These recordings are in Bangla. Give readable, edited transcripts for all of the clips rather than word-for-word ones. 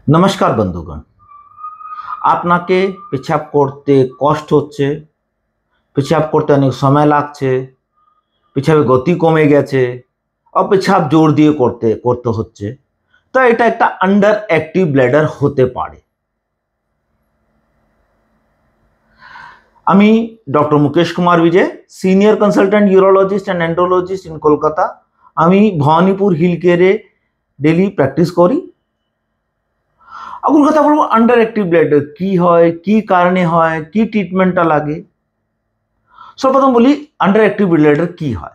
নমস্কার বন্ধুগণ, আপনাকে পেশাব করতে কষ্ট হচ্ছে, পেশাব করতে অনেক সময় লাগছে, পেশাবের গতি কমে গেছে, পেশাব জোর দিয়ে করতে করতে হচ্ছে, তো এটা একটা আন্ডার অ্যাক্টিভ ব্ল্যাডার হতে পারে। আমি doctor Mukesh Kumar Vijay, senior consultant urologist and andrologist in Kolkata. আমি ভবানীপুর হিল কেয়ারে ডেলি প্র্যাকটিস করি। এখন কথা বলবো আন্ডার অ্যাক্টিভ ব্ল্যাডার কি হয়, কি কারণে হয়, কি ট্রিটমেন্টটা লাগে। सर्वप्रथम बोली अंडर एक्टिव ब्लैडर की है।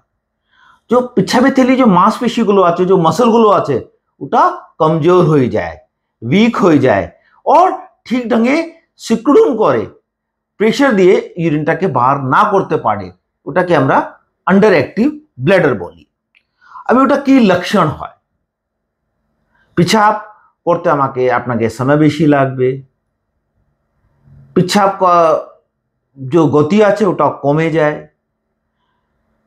जो पिछाबे थैली जो मांसपेशीगुलो आछे, जो मसलगुलो आछे ओटा कमजोर हो जाए, वीक हो जाए और ठीक ढंगे सिकुड़न करे प्रेशर दिए यूरिनटाके बाहर ना करते पारे ओटाके आमरा अंडर एक्टिव ब्लैडर बोली। अभी ओटा की लक्षण है, पिछाब करते आमाके आपनाके समय बेशी लागबे, पिछाब का जो गति আছে ওটা কমে যায়,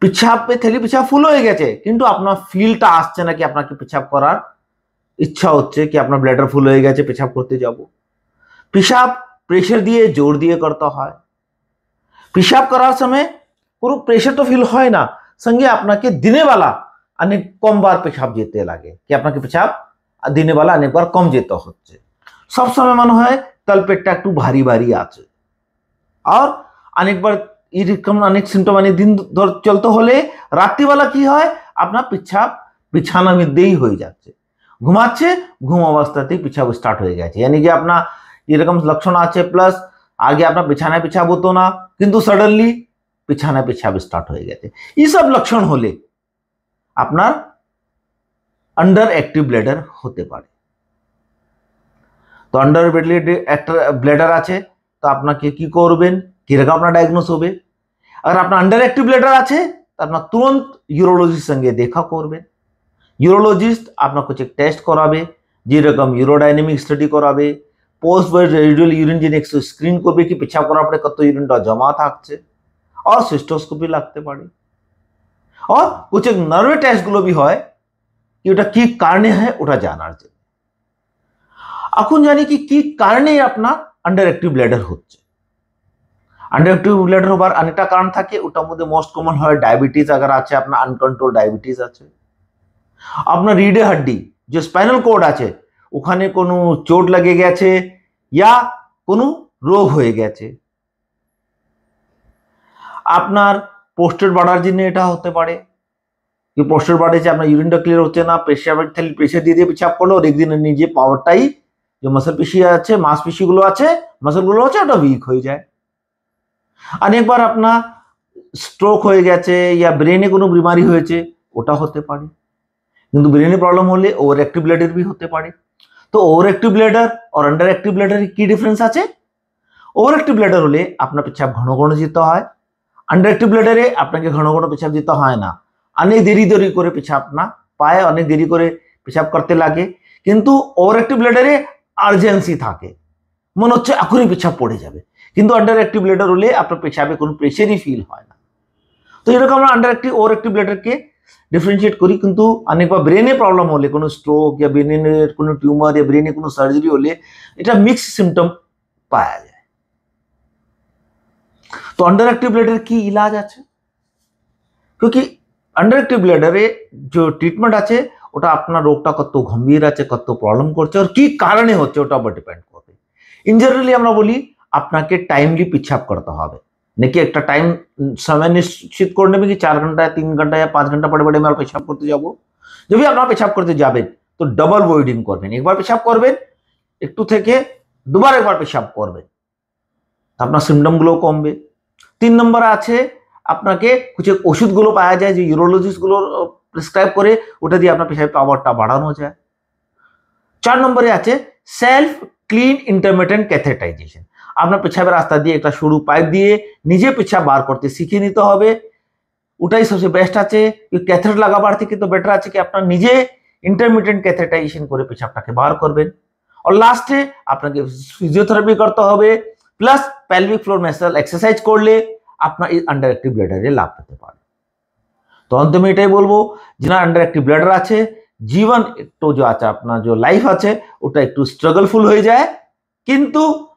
পেশাবে থেলি পেশাব ফুল হয়ে গেছে কিন্তু আপনার ফিলটা আসছে না কি আপনাকে পেশাব করার ইচ্ছা হচ্ছে কি আপনার ব্লাডার ফুল হয়ে গেছে পেশাব করতে যাব। পেশাব প্রেশার দিয়ে জোর দিয়ে করতে হয়। পেশাব করার সময় পুরো প্রেশার তো ফিল হয় না, সঙ্গে আপনাকে দিনে বেলা অনেক কম বার পেশাব যেতে লাগে কি আপনাকে পেশাব দিনে বেলা অনেকবার কম যেতে হচ্ছে। সব সময় মনে হয় তলপেটটা একটু ভারী ভারী আছে। और अनेक बार एरकम अनेक सिम्टम अनेक दिन धर चलते होले रात्रिबेला की है आपनार पेशाब बिछाना मध्येई हो जाच्छे, घुमाচ্ছে घुम अवस्थातेই पेशाब स्टार्ट हो गेছে, यानी कि आपना एरकम लक्षण आछे प्लस आगे आपना बिछाना पेशाब होतो ना किन्तु सडनली बिछाना पेशाब स्टार्ट हो गेছে। ये सब लक्षण होले आपनार अंडर एक्टिव ब्लैडर होते पारे। तो अंडर ब्लैडर आछे तो আপনাকে কি করবেন, কিরকম আপনার ডায়াগনোস হবে। अगर আপনার अंडर एक्टिव ब्लैडर আছে তো আপনার তুরন্ত ইউরোলজিস্ট সঙ্গে দেখা করবেন। ইউরোলজিস্ট আপনাকে कुछ টেস্ট করাবে, যেরকম ইউরোডাইনামিক স্টাডি করাবে, পোস্ট বাই রেডিয়াল ইউরিন জেনেক্স স্ক্রিন করবে কি পেশাব করার পরে কত ইউরিনটা জমা থাকছে, और সিস্টোস্কোপি লাগতে পারে। और कुछ নার্ভ টেস্টগুলো भी হয় কি ওটা কি কারণে হয় ওটা জানার জন্য। এখন জানি কি কারণে আপনার अंडर एक्टिव ब्लैडर होच्छे। अंडर एक्टिव ब्लैडर होबार अनेकटा कारण थाके, ओटार मध्य मोस्ट कमन है डायबिटीज। अगर आछे आपनार अनकंट्रोल डायबिटीज आछे, आपनार रीढ़े हड्डी जो स्पाइनल कोड आछे ओखाने कोनो चोट लेगे गेछे या कोनो रोग हये गेछे, आपनार पोस्टेट बाड़ार जन्य एटा होते पारे कि पोस्टेट बाड़ेছে আপনার ইউরিনটা ক্লিয়ার হচ্ছে না, পেশাবের থেলি প্রেসার দিয়ে পেশাব করলো और একদিন নিজে পাওয়ারটাই जो मसल पेशी আছে मांसपेशीগুলো আছে मसलগুলো আছে ওটা উইক হয়ে যায়। अनेक बार अपना स्ट्रोक হয়ে গেছে या ব্রেনে কোনো बीमारी হয়েছে ওটা হতে পারে, কিন্তু ব্রেনে প্রবলেম হলে ওভার অ্যাক্টিভ ব্লাডার भी হতে পারে। তো ওভার অ্যাক্টিভ ব্লাডার और अंडर অ্যাক্টিভ ব্লাডারে কি ডিফারেন্স আছে? ওভার অ্যাক্টিভ ব্লাডার হলে আপনার পেশাব ঘন ঘন যেতে হয়, अंडर অ্যাক্টিভ ব্লাডারে আপনাকে ঘন ঘন পেশাব যেতে হয় না, অনেক দেরি দেরি করে পেশাব না পায়, অনেক দেরি করে পেশাব করতে লাগে। কিন্তু ওভার অ্যাক্টিভ ব্লাডারে আর্জেন্সি থাকে, মনে হচ্ছে এখনই পেশাব পড়ে যাবে, কিন্তু আন্ডার অ্যাক্টিভ ব্লাডার হলে আপনার পেশাবে কোনো প্রেশারই ফিল হয় না। তো এরকম আমরা আন্ডার অ্যাক্টিভ ওভার অ্যাক্টিভ ব্লাডারকে ডিফারেন্সিয়েট করি। কিন্তু অনেকবার ব্রেনে প্রবলেম হলে কোনো স্ট্রোক या ব্রেনের কোনো টিউমার या ব্রেনে কোনো সার্জারি হলে এটা মিক্স সিম্পটম পাওয়া যায়। তো अंडर एक्टिव ब्लैडर की इलाज আছে, क्योंकि अंडर एक्टिव ब्लैडरे जो ट्रिटमेंट আছে ওটা আপনার রোগটা কত গম্ভীর আছে, কত প্রবলেম করছে আর কি কারণে হচ্ছে ওটার উপর ডিপেন্ড করবে। ইন জেনারেলি আমরা বলি আপনাকে টাইমলি পেশাব করতে হবে, নাকি একটা টাইম समय নিশ্চিত করে নেবে কি 4 ঘন্টা 3 ঘন্টা या 5 ঘন্টা পরে পরে আমি পেশাব করতে যাব। যদি আপনারা পেশাব করতে যাবেন তো ডাবল ভয়েডিং করবেন, একবার পেশাব করবেন একটু থেকে দুবার একবার পেশাব করবেন, আপনার সিম্পটমগুলো কমবে। 3 নম্বরে আছে আপনাকে কিছু ওষুধগুলো পাওয়া যায় যে ইউরোলজিস্টগুলো প্রেসক্রাইব করে, ওটা দিয়ে আপনার পেশাবের পাওয়ারটা বাড়ানো যায়। 4 নম্বরে আছে সেলফ ক্লিন ইন্টারমিটেন্ট ক্যাথেটাইজেশন। আপনার পেশাবের রাস্তা দিয়ে একটা সরু পাইপ দিয়ে নিজে পেশাব বার করতে শিখে নিতে হবে, ওটাই সবচেয়ে বেস্ট আছে। ক্যাথেটার লাগাবার থেকে তো বেটার আছে কি আপনার নিজে ইন্টারমিটেন্ট ক্যাথেটাইজেশন করে পেশাবটাকে বার করবেন। আর লাস্টে আপনাকে ফিজিওথেরাপি করতে হবে, plus pelvic floor massage exercise করলে আপনার এই আন্ডার অ্যাক্টিভ ব্লাডারে লাভ পেতে পারে। তো अंत में এটাই বলবো, যারা আন্ডার অ্যাক্টিভ ব্লাডার আছে জীবন একটু যে আছে আপনার যে লাইফ আছে ওটা একটু স্ট্রাগলফुल হয়ে যায়, কিন্তু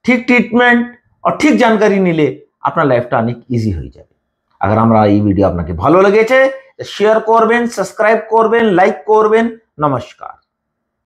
ঠিক ট্রিটমেন্ট আর ঠিক জানকারি নিলে আপনার লাইফটা অনেক ইজি হয়ে যাবে। আগার আমরা এই ভিডিও আপনাকে ভালো লেগেছে শেয়ার করবেন, সাবস্ক্রাইব করবেন, লাইক করবেন। নমস্কার।